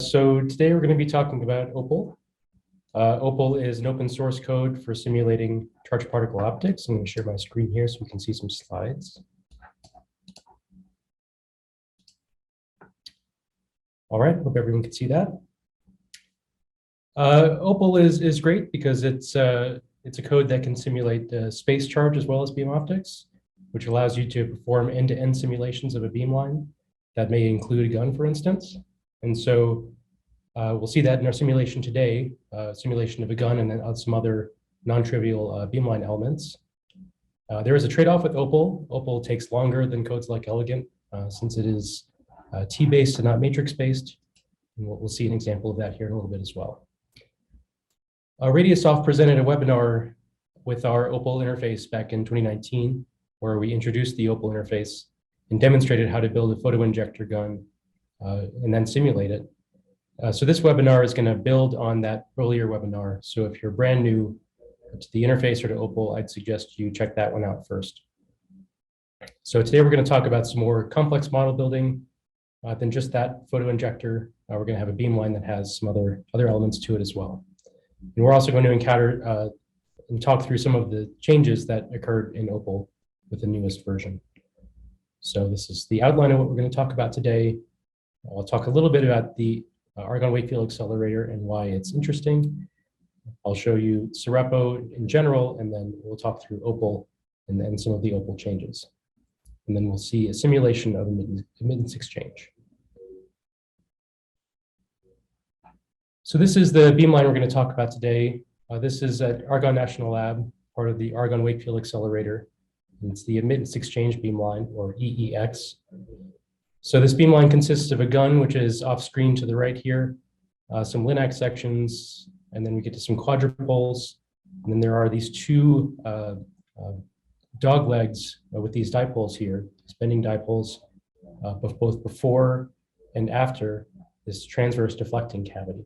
So today we're going to be talking about Opal. Opal is an open source code for simulating charged particle optics. I'm going to share my screen here so we can see some slides. All right, hope everyone can see that. Opal is great because it's a code that can simulate space charge as well as beam optics, which allows you to perform end-to-end simulations of a beamline that may include a gun, for instance. And so we'll see that in our simulation today, simulation of a gun and then some other non-trivial beamline elements. There is a trade-off with Opal. Opal takes longer than codes like Elegant since it is T-based and not matrix-based. And we'll see an example of that here in a little bit as well. RadiaSoft presented a webinar with our Opal interface back in 2019, where we introduced the Opal interface and demonstrated how to build a photo injector gun and then simulate it. So this webinar is going to build on that earlier webinar. So if you're brand new to the interface or to Opal, I'd suggest you check that one out first. So today we're going to talk about some more complex model building than just that photo injector. We're going to have a beamline that has some other elements to it as well. And we're also going to encounter and talk through some of the changes that occurred in Opal with the newest version. So this is the outline of what we're going to talk about today. I'll talk a little bit about the Argonne Wakefield Accelerator and why it's interesting. I'll show you Cerrepo in general, and then we'll talk through Opal and then some of the Opal changes. And then we'll see a simulation of admittance exchange. So this is the beamline we're going to talk about today. This is at Argonne National Lab, part of the Argonne Wakefield Accelerator. And it's the admittance exchange beamline, or EEX. So this beamline consists of a gun, which is off screen to the right here, some Linac sections, and then we get to some quadrupoles. And then there are these two dog legs with these dipoles here, bending dipoles, both before and after this transverse deflecting cavity.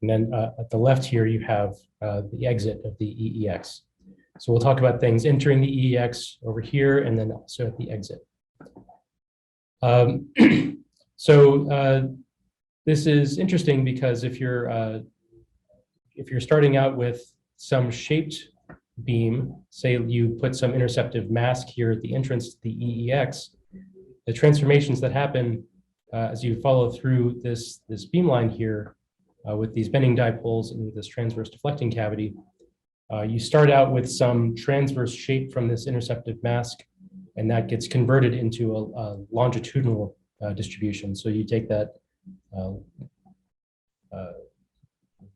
And then at the left here, you have the exit of the EEX. So we'll talk about things entering the EEX over here and then also at the exit. This is interesting because if you're starting out with some shaped beam, say you put some interceptive mask here at the entrance to the EEX, the transformations that happen as you follow through this beamline here with these bending dipoles and this transverse deflecting cavity, you start out with some transverse shape from this interceptive mask, and that gets converted into a longitudinal distribution. So you take that,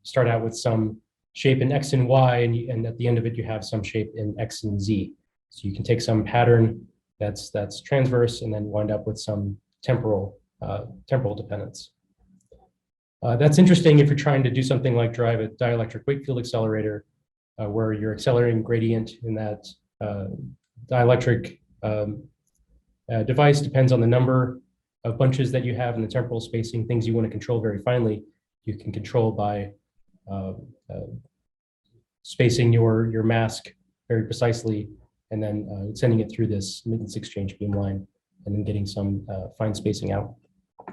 start out with some shape in X and Y, and at the end of it, you have some shape in X and Z. So you can take some pattern that's transverse and then wind up with some temporal dependence. That's interesting if you're trying to do something like drive a dielectric Wakefield accelerator, where your accelerating gradient in that dielectric device depends on the number of bunches that you have in the temporal spacing, things you want to control very finely. You can control by spacing your mask very precisely and then sending it through this admittance exchange beamline and then getting some fine spacing out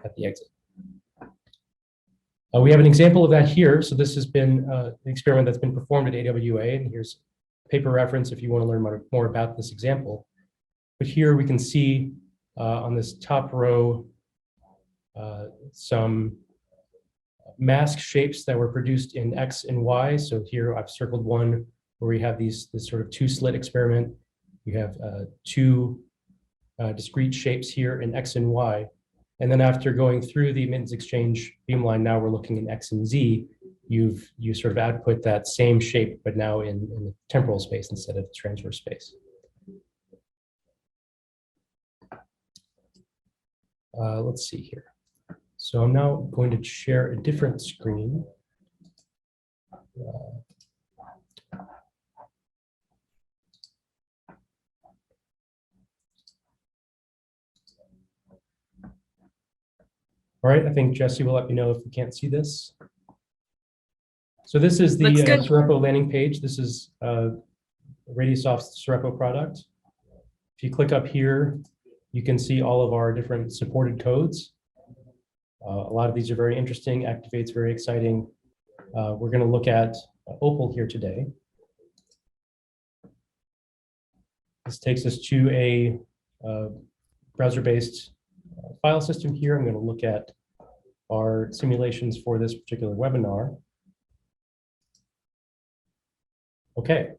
at the exit. We have an example of that here. So this has been an experiment that's been performed at AWA, and here's a paper reference if you want to learn more about this example. But here we can see on this top row some mask shapes that were produced in X and Y. So here I've circled one where we have this sort of two-slit experiment. We have two discrete shapes here in X and Y. And then after going through the admittance exchange beamline, now we're looking in X and Z. You sort of output that same shape, but now in the temporal space instead of the transverse space. Let's see here. So I'm now going to share a different screen. All right, I think Jesse will let me know if you can't see this. So this is the Cerrepo landing page. This is RadiaSoft's Cerrepo product. If you click up here, you can see all of our different supported codes. A lot of these are very interesting. Activate's very exciting. We're going to look at Opal here today. This takes us to a browser-based file system here. I'm going to look at our simulations for this particular webinar. Okay,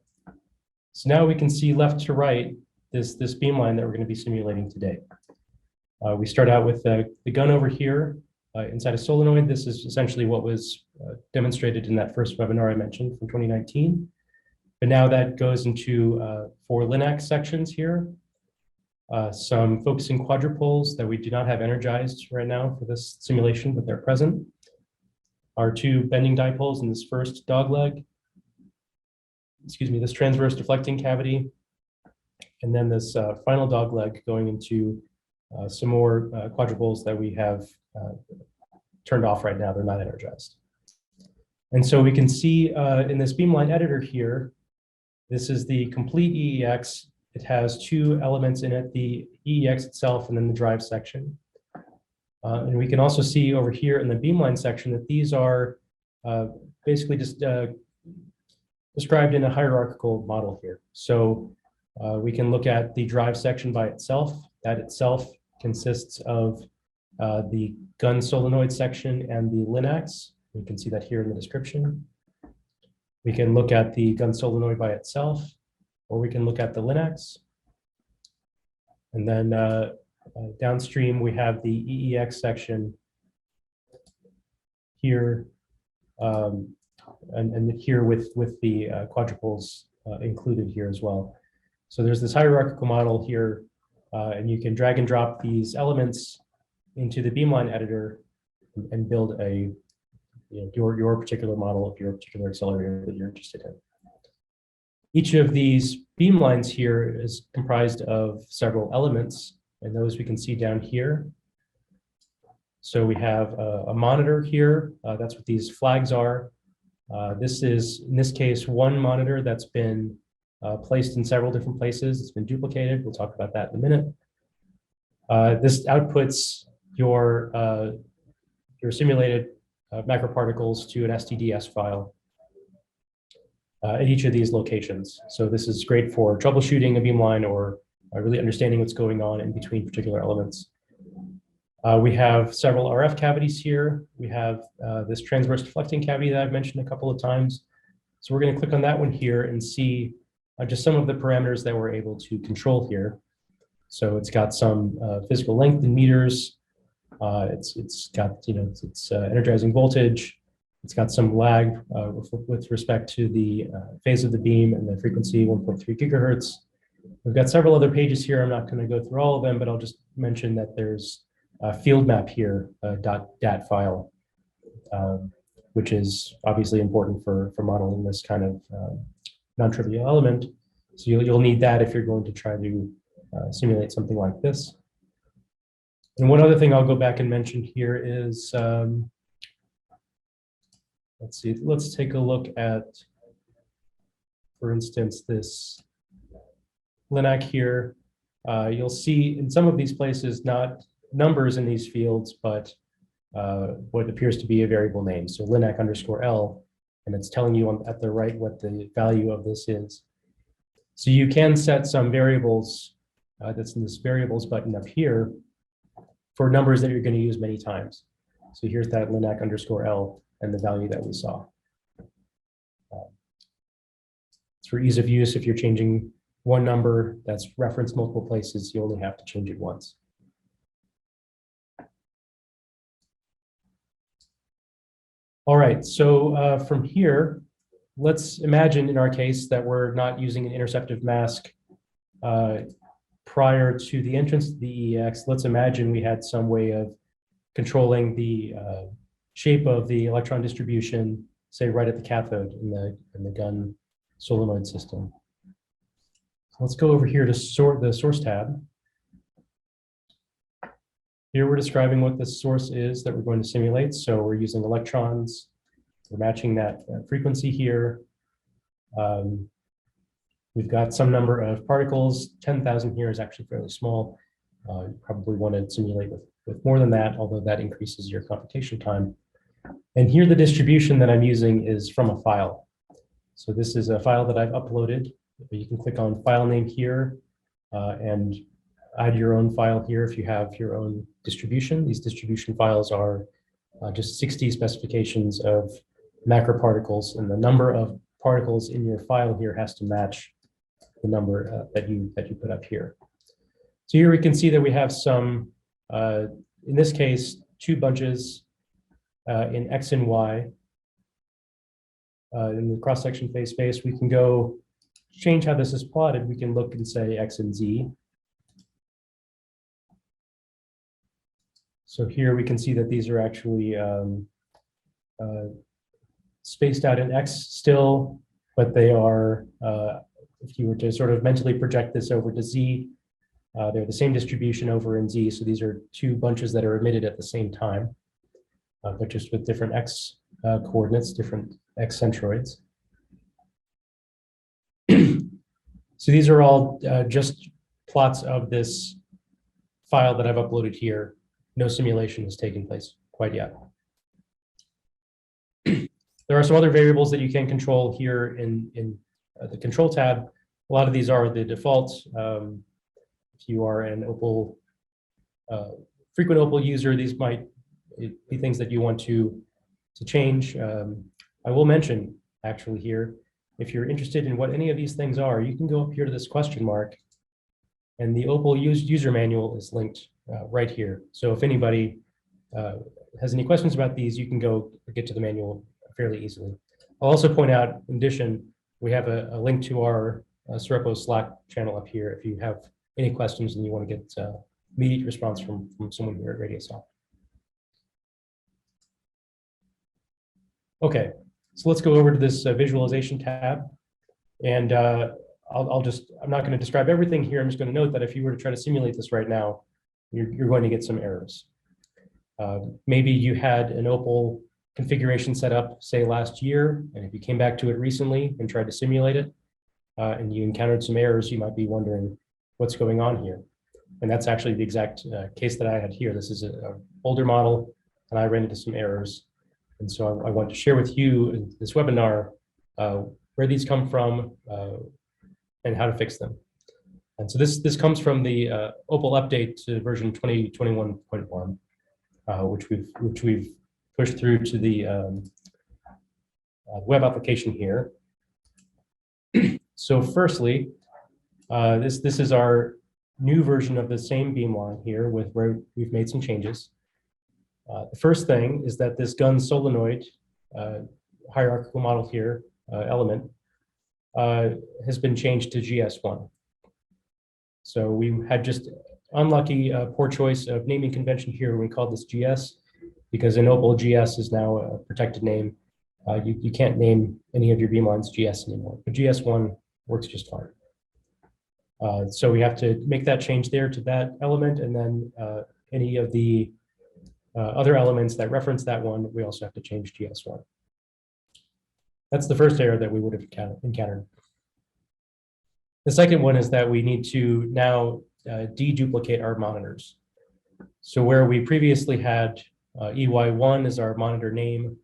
so now we can see left to right this beamline that we're going to be simulating today. We start out with the gun over here inside a solenoid. This is essentially what was demonstrated in that first webinar I mentioned from 2019. But now that goes into 4 Linac sections here, some focusing quadrupoles that we do not have energized right now for this simulation, but they're present. Our 2 bending dipoles in this first dogleg, this transverse deflecting cavity, and then this final dogleg going into some more quadrupoles that we have turned off right now. They're not energized. And so we can see in this Beamline Editor here, this is the complete EEX. It has 2 elements in it, the EEX itself and then the drive section. And we can also see over here in the Beamline section that these are basically just described in a hierarchical model here. So we can look at the drive section by itself. That itself consists of the gun solenoid section and the Linacs. We can see that here in the description. We can look at the gun solenoid by itself, or we can look at the Linacs. And then downstream, we have the EEX section here, and here with the quadrupoles included here as well. So there's this hierarchical model here, and you can drag and drop these elements into the Beamline Editor and build a your particular model of your particular accelerator that you're interested in. Each of these beamlines here is comprised of several elements, and those we can see down here. So we have a monitor here. That's what these flags are. This is, in this case, one monitor that's been placed in several different places. It's been duplicated. We'll talk about that in a minute. This outputs your simulated macroparticles to an STDS file at each of these locations. So this is great for troubleshooting a beamline or really understanding what's going on in between particular elements. We have several RF cavities here. We have this transverse deflecting cavity that I've mentioned a couple of times. So we're going to click on that one here and see just some of the parameters that we're able to control here. So it's got some physical length in meters. It's got it's energizing voltage. It's got some lag with respect to the phase of the beam and the frequency 1.3 gigahertz. We've got several other pages here. I'm not going to go through all of them, but I'll just mention that there's a field map here, .dat file, which is obviously important for modeling this kind of non-trivial element. So you'll need that if you're going to try to simulate something like this. And one other thing I'll go back and mention here is, let's take a look at, for instance, this Linac here. You'll see in some of these places not numbers in these fields, but what appears to be a variable name. So Linac _L, and it's telling you at the right what the value of this is. So you can set some variables that's in this variables button up here for numbers that you're going to use many times. So here's that Linac _L and the value that we saw. It's for ease of use. If you're changing one number that's referenced multiple places, you only have to change it once. All right, so from here, let's imagine in our case that we're not using an interceptive mask prior to the entrance to the EEX. Let's imagine we had some way of controlling the shape of the electron distribution, say right at the cathode in the gun solenoid system. So let's go over here to sort the source tab. Here we're describing what the source is that we're going to simulate. So we're using electrons. We're matching that frequency here. We've got some number of particles. 10,000 here is actually fairly small. You probably want to simulate with with more than that, although that increases your computation time. And here the distribution that I'm using is from a file. So this is a file that I've uploaded. You can click on file name here and add your own file here if you have your own distribution. These distribution files are just 60 specifications of macroparticles, and the number of particles in your file here has to match the number that you put up here. So here we can see that we have some, in this case, two bunches in X and Y. In the cross-section phase space, we can go change how this is plotted. We can look and say X and Z. So here we can see that these are actually spaced out in X still, but they are, if you were to sort of mentally project this over to Z, they're the same distribution over in Z. So these are two bunches that are emitted at the same time, but just with different X coordinates, different X centroids. So these are all just plots of this file that I've uploaded here. No simulation has taken place quite yet. There are some other variables that you can control here in the control tab. A lot of these are the defaults. If you are an Opal, frequent Opal user, these might be things that you want to change. I will mention actually here, if you're interested in what any of these things are, you can go up here to this question mark, and the Opal user manual is linked right here. So if anybody has any questions about these, you can go get to the manual fairly easily. I'll also point out, in addition, we have a link to our Cerrepo Slack channel up here if you have any questions and you want to get immediate response from someone here at RadiaSoft. Okay, so let's go over to this visualization tab. And I'm not going to describe everything here. I'm just going to note that if you were to try to simulate this right now, you're going to get some errors. Maybe you had an Opal configuration set up, say last year, and if you came back to it recently and tried to simulate it, and you encountered some errors, you might be wondering what's going on here. And that's actually the exact case that I had here. This is an older model, and I ran into some errors. And so I want to share with you in this webinar where these come from and how to fix them. And so this comes from the Opal update to version 2021.1, which we've pushed through to the web application here. So firstly, this is our new version of the same beamline here where we've made some changes. The first thing is that this gun solenoid hierarchical model here, element, has been changed to GS1. So we had just unlucky poor choice of naming convention here when we called this GS, because in Opal, GS is now a protected name. You can't name any of your beamlines GS anymore, but GS1 works just fine. So we have to make that change there to that element, and then any of the other elements that reference that one, we also have to change GS1. That's the first error that we would have encountered. The second one is that we need to now deduplicate our monitors. So where we previously had EY1 as our monitor name,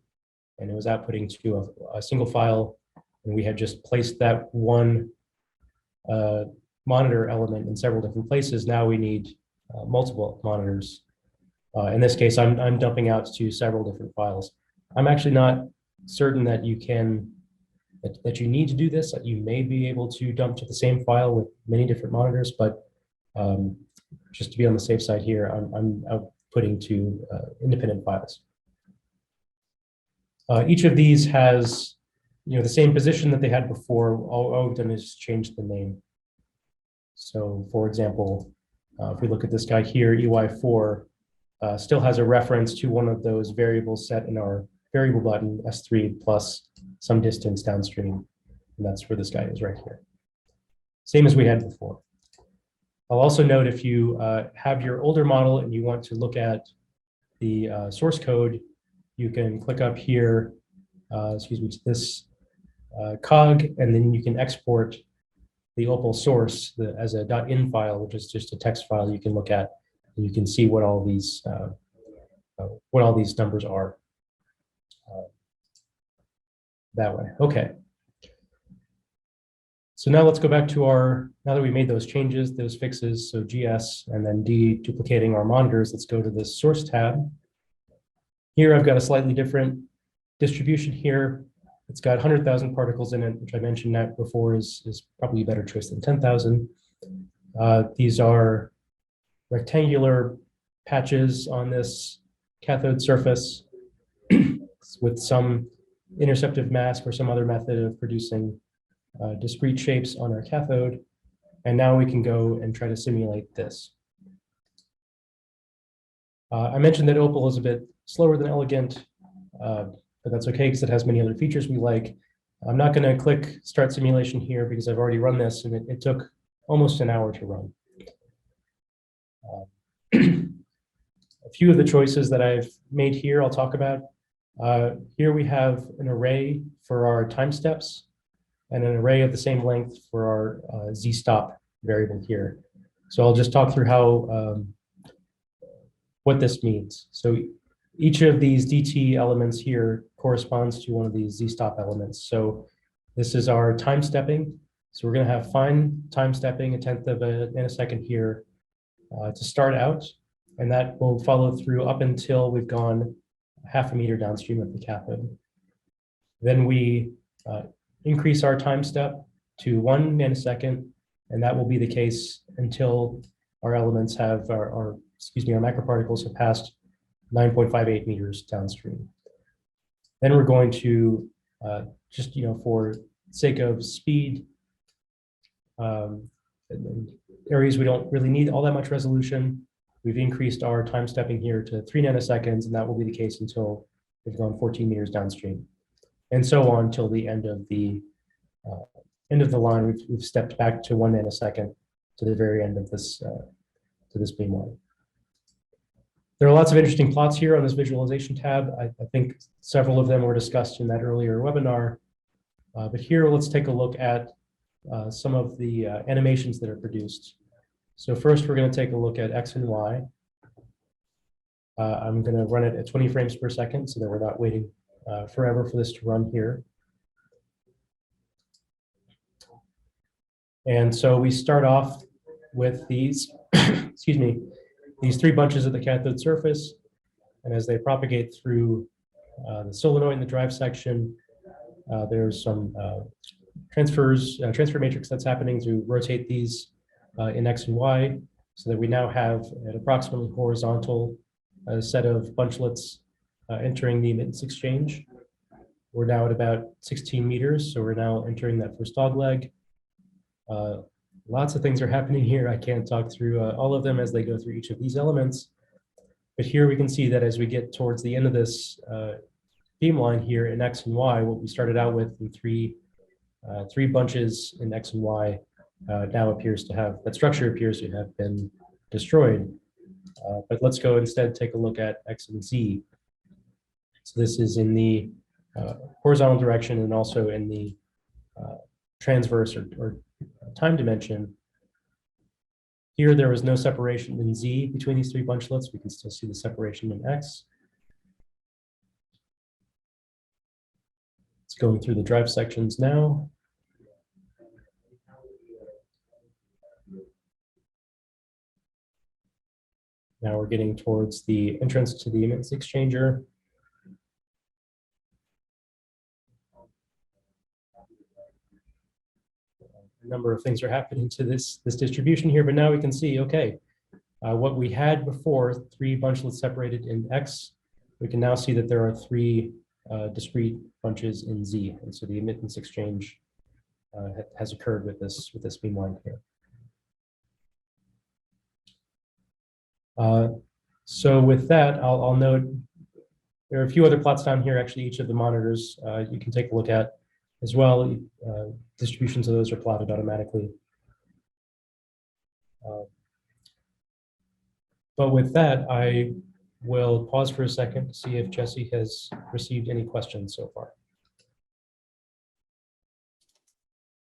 and it was outputting to a single file, and we had just placed that one monitor element in several different places. Now we need multiple monitors. In this case, I'm dumping out to several different files. I'm actually not certain that you can, that you need to do this. That you may be able to dump to the same file with many different monitors, but just to be on the safe side here, I'm outputting to independent files. Each of these has, the same position that they had before. All we've done is change the name. So, for example, if we look at this guy here, EY4 still has a reference to one of those variables set in our variable button, S3 plus some distance downstream. And that's where this guy is right here. Same as we had before. I'll also note if you have your older model and you want to look at the source code, you can click up here, to this cog, and then you can export the Opal source as a .in file, which is just a text file you can look at. You can see what all these numbers are that way. Okay. So now let's go back to now that we made those changes, those fixes, so GS and then deduplicating our monitors, let's go to the source tab. Here I've got a slightly different distribution here. It's got 100,000 particles in it, which I mentioned that before is probably a better choice than 10,000. These are rectangular patches on this cathode surface with some interceptive mask or some other method of producing discrete shapes on our cathode. And now we can go and try to simulate this. I mentioned that Opal is a bit slower than Elegant, but that's okay because it has many other features we like. I'm not going to click start simulation here because I've already run this and it took almost an hour to run. A few of the choices that I've made here I'll talk about. Here we have an array for our time steps and an array of the same length for our z-stop variable here. So I'll just talk through how what this means. So each of these DT elements here corresponds to one of these z-stop elements. So this is our time stepping. So we're going to have fine time stepping, 1/10 of a nanosecond here to start out. And that will follow through up until we've gone 1/2 meter downstream of the cathode. Then we increase our time step to 1 nanosecond, and that will be the case until our elements have our microparticles have passed 9.58 meters downstream. Then we're going to just, for sake of speed, areas we don't really need all that much resolution, we've increased our time stepping here to 3 nanoseconds, and that will be the case until we've gone 14 meters downstream. And so on till the end of the line. We've stepped back to 1 nanosecond to the very end of this beamline. There are lots of interesting plots here on this visualization tab. I think several of them were discussed in that earlier webinar. But here, let's take a look at some of the animations that are produced. So first, we're going to take a look at X and Y. I'm going to run it at 20 frames per second so that we're not waiting forever for this to run here. And so we start off with these, excuse me, these 3 bunches at the cathode surface. And as they propagate through the solenoid in the drive section, there's some transfer matrix that's happening to rotate these in X and Y, so that we now have an approximately horizontal set of bunchlets entering the emittance exchange. We're now at about 16 meters, so we're now entering that first dogleg. Lots of things are happening here. I can't talk through all of them as they go through each of these elements. But here we can see that as we get towards the end of this beamline here in X and Y, what we started out with in three bunches in X and Y now appears to have, that structure appears to have been destroyed. But let's go instead take a look at X and Z. So this is in the horizontal direction and also in the transverse or time dimension. Here, there was no separation in Z between these 3 bunchlets. We can still see the separation in X. It's going through the drive sections now. Now we're getting towards the entrance to the emittance exchanger. A number of things are happening to this distribution here, but now we can see, okay, what we had before, 3 bunchlets separated in X, we can now see that there are 3 discrete bunches in Z, and so the emittance exchange has occurred with this beamline here. So with that, I'll note there are a few other plots down here. Actually, each of the monitors you can take a look at as well. Distributions of those are plotted automatically. But with that, I will pause for a second to see if Jesse has received any questions so far.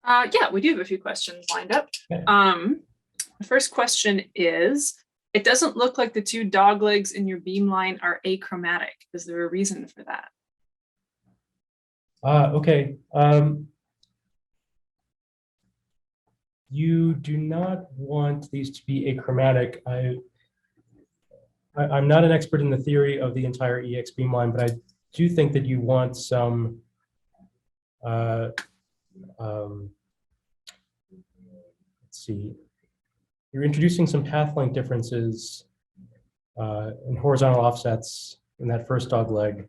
Yeah, we do have a few questions lined up. Okay. The first question is, It doesn't look like the two dog legs in your beamline are achromatic. Is there a reason for that? Okay. You do not want these to be achromatic. I'm not an expert in the theory of the entire EX beamline, but I do think that you want some let's see. You're introducing some path length differences in horizontal offsets in that first dog leg,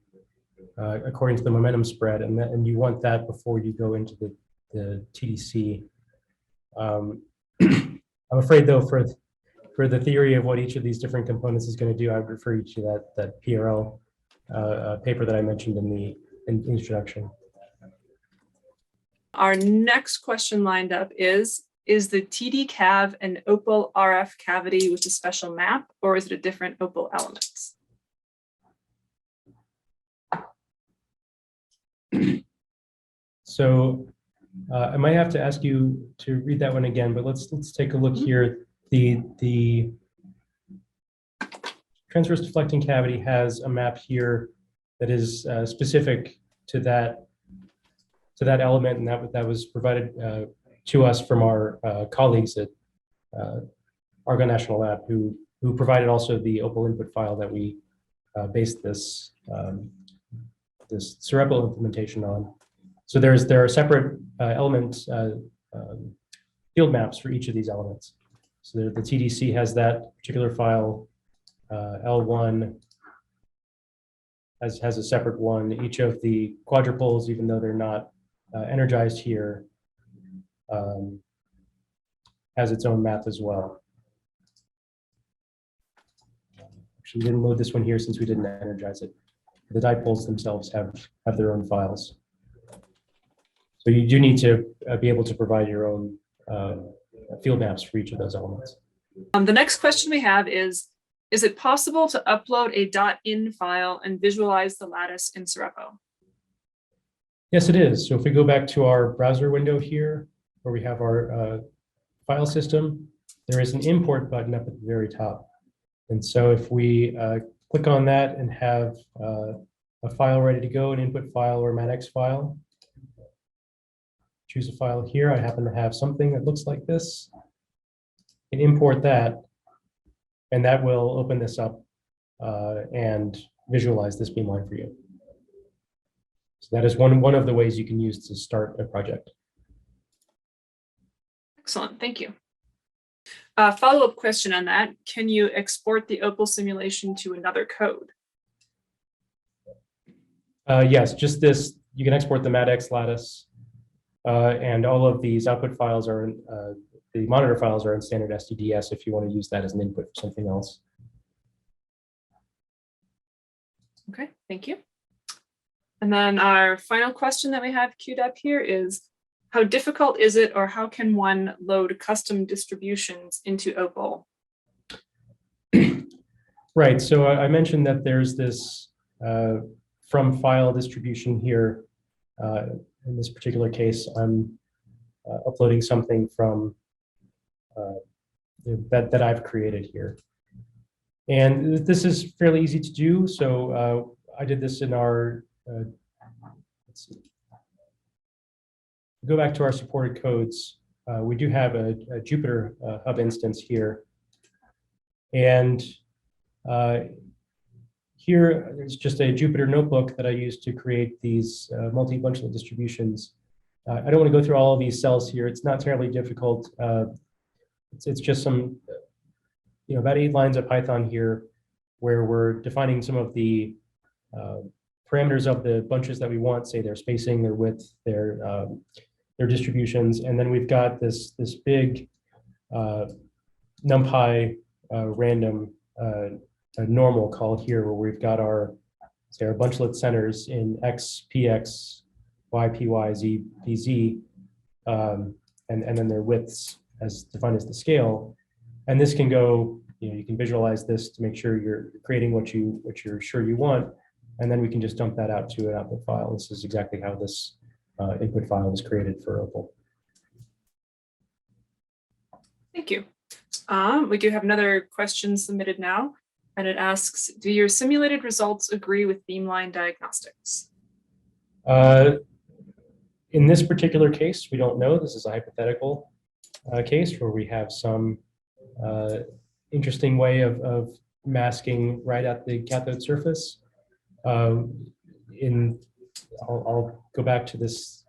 according to the momentum spread, and you want that before you go into the TDC. I'm afraid, though, for the theory of what each of these different components is going to do, I would refer you to that PRL paper that I mentioned in the introduction. Our next question lined up is the TD cav an Opal RF cavity with a special map, or is it a different Opal elements? So I might have to ask you to read that one again, but let's take a look here. The transverse deflecting cavity has a map here that is specific to that element, and that was provided to us from our colleagues at Argonne National Lab, who provided also the Opal input file that we based this this Cerrepo implementation on. So there are separate element field maps for each of these elements. So the TDC has that particular file. L1 has a separate one. Each of the quadrupoles, even though they're not energized here, has its own map as well. Actually, we didn't load this one here since we didn't energize it. The dipoles themselves have their own files. So you do need to be able to provide your own field maps for each of those elements. The next question we have is it possible to upload a .in file and visualize the lattice in Cerrepo? Yes, it is. So if we go back to our browser window here, where we have our file system, there is an import button up at the very top. And so if we click on that and have a file ready to go, an input file or MATX file, choose a file here. I happen to have something that looks like this. And import that, and that will open this up and visualize this beamline for you. So that is one of the ways you can use to start a project. Excellent, thank you. Follow-up question on that. Can you export the Opal simulation to another code? Yes, just this. You can export the MATX lattice, and all of these output files are in, the monitor files are in standard STDS if you want to use that as an input for something else. Okay, thank you. And then our final question that we have queued up here is, how difficult is it, or how can one load custom distributions into Opal? Right, so I mentioned that there's this from file distribution here. In this particular case, I'm uploading something from that I've created here. And this is fairly easy to do. So I did this in our, let's see. Go back to our supported codes. We do have a Jupyter Hub instance here. And here, it's just a Jupyter notebook that I use to create these multi-functional distributions. I don't want to go through all of these cells here. It's not terribly difficult. It's just some, about 8 lines of Python here, where we're defining some of the parameters of the bunches that we want, say their spacing, their width, their distributions, and then we've got this big NumPy random normal call here, where we've got our bunchlet centers in X, PX, Y, PY, Z, PZ, and then their widths as defined as the scale. And this can go, you can visualize this to make sure you're creating what you're sure you want, and then we can just dump that out to an output file. This is exactly how this input file was created for Opal. Thank you. We do have another question submitted now, and it asks, do your simulated results agree with Beamline Diagnostics? In this particular case, we don't know. This is a hypothetical case where we have some interesting way of masking right at the cathode surface. I'll go back to this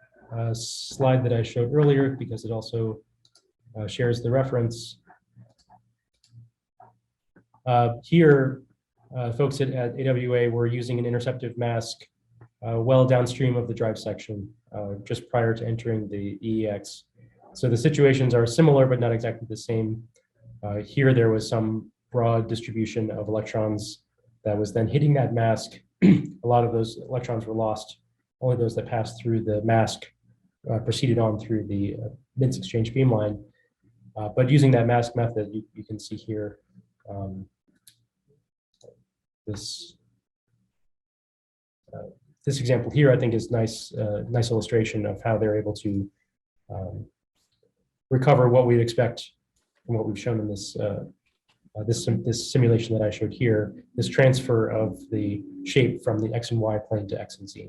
slide that I showed earlier because it also shares the reference. Here, folks at AWA were using an interceptive mask well downstream of the drive section, just prior to entering the EEX. So the situations are similar, but not exactly the same. Here, there was some broad distribution of electrons that was then hitting that mask. A lot of those electrons were lost. Only those that passed through the mask proceeded on through the Mintz exchange beamline. But using that mask method, you can see here this example here, I think, is nice illustration of how they're able to recover what we'd expect from what we've shown in this this simulation that I showed here, this transfer of the shape from the X and Y plane to X and Z.